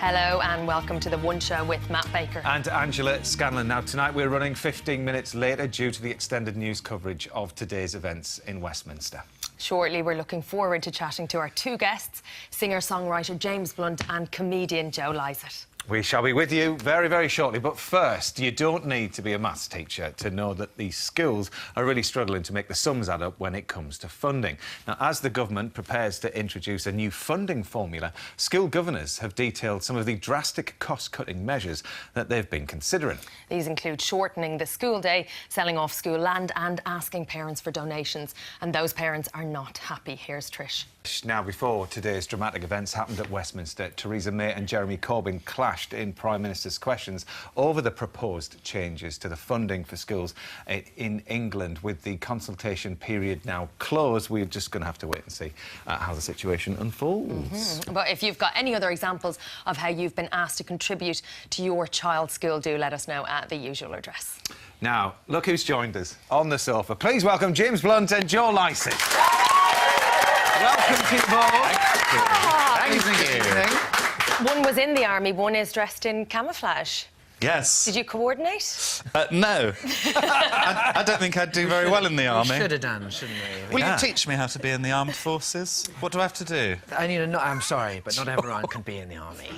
Hello and welcome to The One Show with Matt Baker. And Angela Scanlon. Now, tonight we're running 15 minutes later due to the extended news coverage of today's events in Westminster. Shortly, we're looking forward to chatting to our two guests, singer-songwriter James Blunt and comedian Joe Lycett. We shall be with you very, very shortly. But first, you don't need to be a maths teacher to know that these schools are really struggling to make the sums add up when it comes to funding. Now, as the government prepares to introduce a new funding formula, school governors have detailed some of the drastic cost-cutting measures that they've been considering. These include shortening the school day, selling off school land and asking parents for donations. And those parents are not happy. Here's Trish. Now, before today's dramatic events happened at Westminster, Theresa May and Jeremy Corbyn clashed in Prime Minister's questions over the proposed changes to the funding for schools in England. With the consultation period now closed, we're just going to have to wait and see how the situation unfolds. But if you've got any other examples of how you've been asked to contribute to your child's school, do let us know at the usual address. Now, look who's joined us on the sofa. Please welcome James Blunt and Joe Lycett. Welcome to you both. Thank you. One was in the army, one is dressed in camouflage. Yes. Did you coordinate? No. I don't think I'd do very well in the army. We should have done, shouldn't we? Will you teach me how to be in the armed forces? What do I have to do? I'm sorry, but not everyone can be in the army.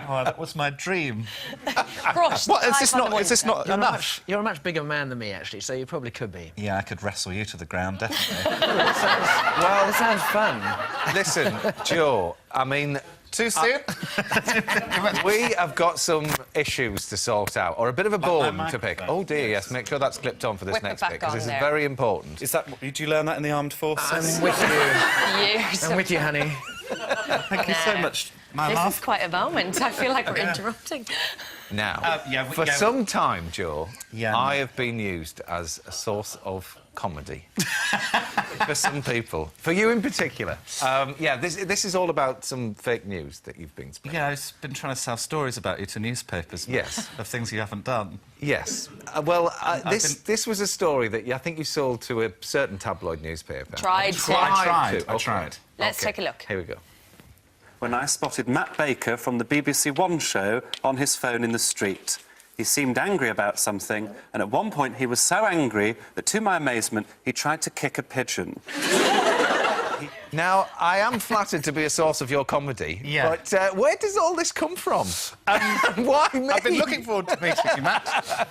Oh, that was my dream. Crushed. What, is this not enough? You're a much bigger man than me, actually, so you probably could be. Yeah, I could wrestle you to the ground, definitely. Well, it sounds fun. Listen, Joe, I mean... Too soon? We have got some issues to sort out, or a bit of a bone to pick. Oh dear, yes, make sure that's clipped on for this Whip next it back bit, because on this there. is very important. Is that... Did you learn that in the armed forces? I'm with you. Years. I'm with you, honey. Thank you so much, my This love. is quite a moment. I feel like we're interrupting. Now, for some time, Joe, I have been used as a source of comedy for some people. For you in particular. Yeah, this is all about some fake news that you've been spreading. Yeah, I've been trying to sell stories about you to newspapers. Yes. Of things you haven't done. Yes. This was a story that I think you sold to a certain tabloid newspaper. I tried. Let's take a look. Here we go. When I spotted Matt Baker from the BBC One show on his phone in the street. He seemed angry about something, and at one point he was so angry that, to my amazement, he tried to kick a pigeon. Now, I am flattered to be a source of your comedy, but where does all this come from? Why me? I've been looking forward to meeting you, Matt.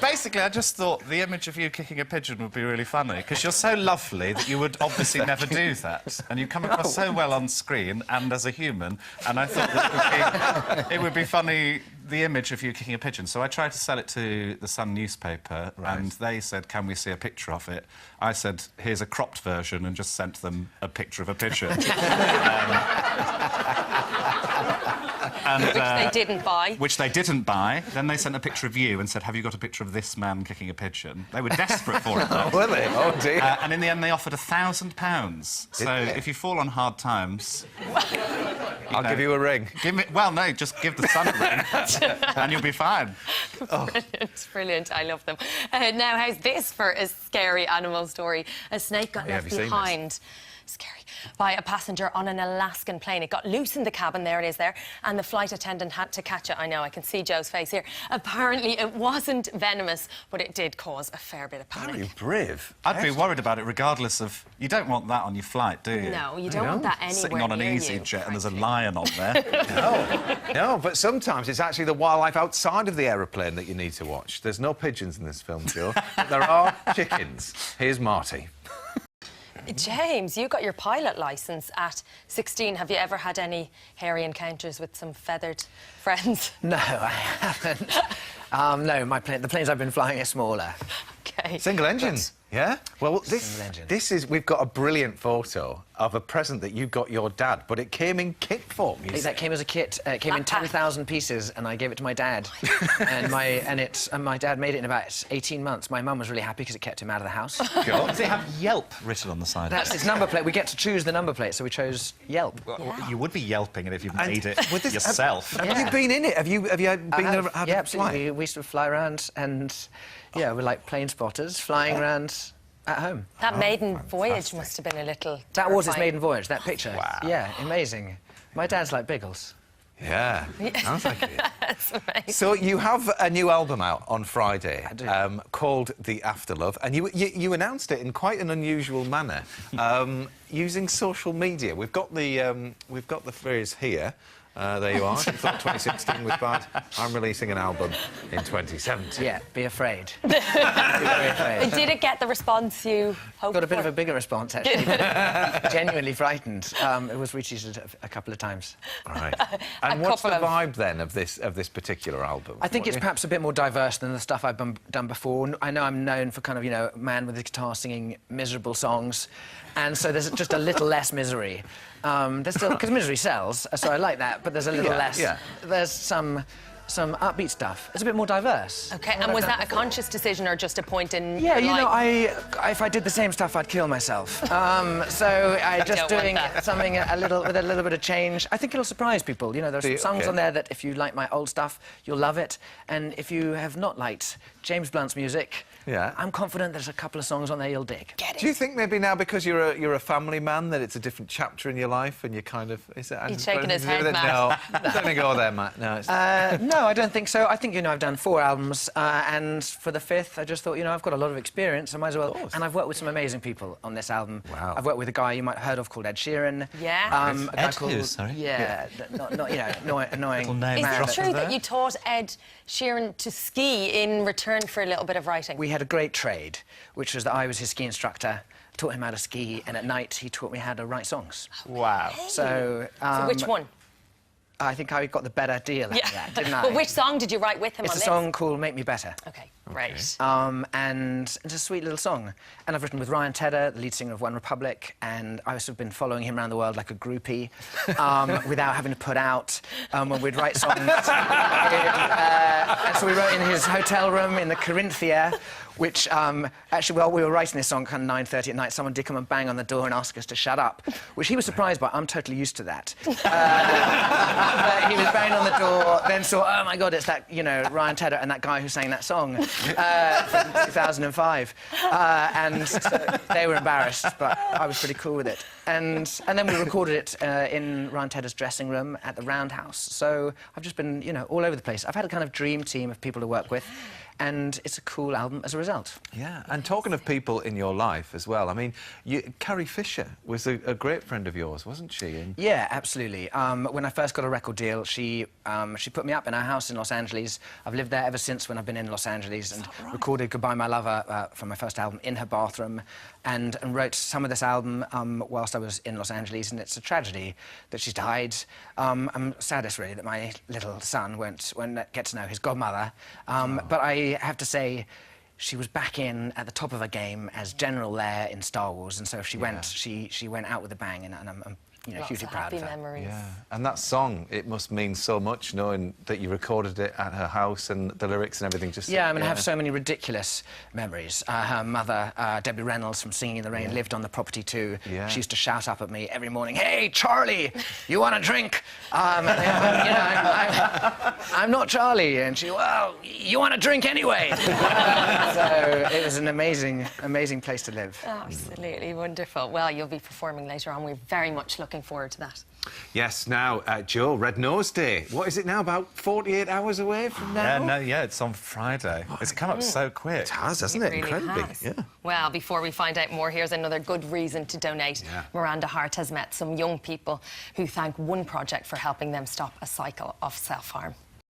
Basically, I just thought the image of you kicking a pigeon would be really funny, because you're so lovely that you would obviously never do that. And you come across so well on screen and as a human, and I thought that it would be funny, the image of you kicking a pigeon. So I tried to sell it to the Sun newspaper, and they said, can we see a picture of it? I said, here's a cropped version, and just sent them a picture of a pigeon. Which they didn't buy. Which they didn't buy. Then they sent a picture of you and said, have you got a picture of this man kicking a pigeon? They were desperate for it, though. Were they? Oh, dear. And in the end, they offered £1,000. So if you fall on hard times... I'll give you a ring. Well, no, just give the Sun a ring, and you'll be fine. Brilliant, brilliant. I love them. Now, how's this for a scary animal story? A snake got left behind. Scary. By a passenger on an Alaskan plane. It got loose in the cabin, there it is there, and the flight attendant had to catch it. I know, I can see Joe's face here. Apparently it wasn't venomous, but it did cause a fair bit of panic. Very brave. I'd be worried about it regardless of... You don't want that on your flight, do you? No, you don't want that anywhere Sitting on an EasyJet and there's a lion on there. No, but sometimes it's actually the wildlife outside of the aeroplane that you need to watch. There's no pigeons in this film, Joe, but there are chickens. Here's Marty. James, you got your pilot licence at 16. Have you ever had any hairy encounters with some feathered friends? No, I haven't. No, the planes I've been flying are smaller. OK. Single engines. Yeah? Well, this is... We've got a brilliant photo of a present that you got your dad, but it came in kit form. That came as a kit. It came in 10,000 pieces, and I gave it to my dad. and my dad made it in about 18 months. My mum was really happy because it kept him out of the house. Does it have Yelp written on the side? That's its number plate. We get to choose the number plate, so we chose Yelp. Well, you would be yelping it if you made it yourself. Have you been in it? Have you been yeah, absolutely. We used to fly around, and yeah, we're like plane spotters flying around at home. That maiden voyage must have been a little That was his terrifying. maiden voyage, that picture. Wow. Yeah, amazing. My dad's like Biggles. Yeah, sounds like it. That's amazing. So you have a new album out on Friday, I do. called The Afterlove, and you announced it in quite an unusual manner, using social media. We've got the phrase here. There you are. You thought 2016 was bad. I'm releasing an album in 2017. Yeah, be afraid. Be very afraid. Did it get the response you hoped Got a bit for? of a bigger response, actually. Genuinely frightened. It was retweeted a couple of times. Right. And what's the vibe then of this particular album? I think it's perhaps a bit more diverse than the stuff I've done before. I know I'm known for kind of, you know, man with a guitar singing miserable songs, and so there's just a little less misery. There's still, because misery sells, so I like that, but there's a little less. Yeah. There's some upbeat stuff. It's a bit more diverse. OK, and was that a conscious decision or just a point in Yeah, your you life? know, if I did the same stuff, I'd kill myself. So I just doing something with a little bit of change. I think it'll surprise people. You know, there's some songs on there that if you like my old stuff, you'll love it. And if you have not liked James Blunt's music, I'm confident there's a couple of songs on there you'll dig. Do you think maybe now, because you're a family man, that it's a different chapter in your life, and you kind of... He's shaking his head, Matt. No, don't think go there, Matt. No, no, I don't think so. I think, you know, I've done 4 albums, and for the 5th, I just thought, you know, I've got a lot of experience, I might as well... And I've worked with some amazing people on this album. Wow. I've worked with a guy you might have heard of called Ed Sheeran. Yeah. A guy called... who, sorry? Yeah, not you know, annoying... Is it true that you taught Ed Sheeran to ski in return for a little bit of writing? We had a great trade, which was that I was his ski instructor, taught him how to ski, and at night he taught me how to write songs. Wow. So which one? I think I got the better deal at that, didn't I? Well, which song did you write with him It's on a this? song called Make Me Better. OK, great. And it's a sweet little song. And I've written with Ryan Tedder, the lead singer of One Republic, and I've sort of been following him around the world like a groupie, without having to put out when we'd write songs. And so we wrote in his hotel room in the Corinthia, which, actually, while we were writing this song kind of 9:30 at night, someone did come and bang on the door and ask us to shut up, which he was surprised by. I'm totally used to that. But he was banging on the door, then saw, oh, my God, it's that, you know, Ryan Tedder and that guy who sang that song from 2005. And so they were embarrassed, but I was pretty cool with it. And then we recorded it in Ryan Tedder's dressing room at the Roundhouse. So I've just been, you know, all over the place. I've had a kind of dream team of people to work with, and it's a cool album as a result. Yeah, and talking of people in your life as well, I mean, Carrie Fisher was a great friend of yours, wasn't she? And... Yeah, absolutely. When I first got a record deal, she put me up in her house in Los Angeles. I've lived there ever since when I've been in Los Angeles, and recorded Goodbye My Lover from my first album in her bathroom, and wrote some of this album whilst I was in Los Angeles, and it's a tragedy that she's died. I'm saddest, really, that my little son won't get to know his godmother. But I have to say, she was back in at the top of her game as General Leia in Star Wars, and so if she went, she went out with a bang, and I'm you know, hugely proud of her. Memories. Yeah, and that song, it must mean so much knowing that you recorded it at her house and the lyrics and everything. Just I mean, I have so many ridiculous memories. Her mother, Debbie Reynolds from Singing in the Rain, lived on the property too. Yeah. She used to shout up at me every morning, "Hey, Charlie, you want a drink?" I'm not Charlie, and she, well, you want a drink anyway. So it was an amazing place to live. Absolutely wonderful. Well, you'll be performing later on. We're very much looking forward to that. Yes, now, Joe, Red Nose Day. What is it now, about 48 hours away from now? It's on Friday. It's come up so quick. It has, hasn't it? Really Incredibly. has. Yeah. Well, before we find out more, here's another good reason to donate. Yeah. Miranda Hart has met some young people who thank one project for helping them stop a cycle of self-harm.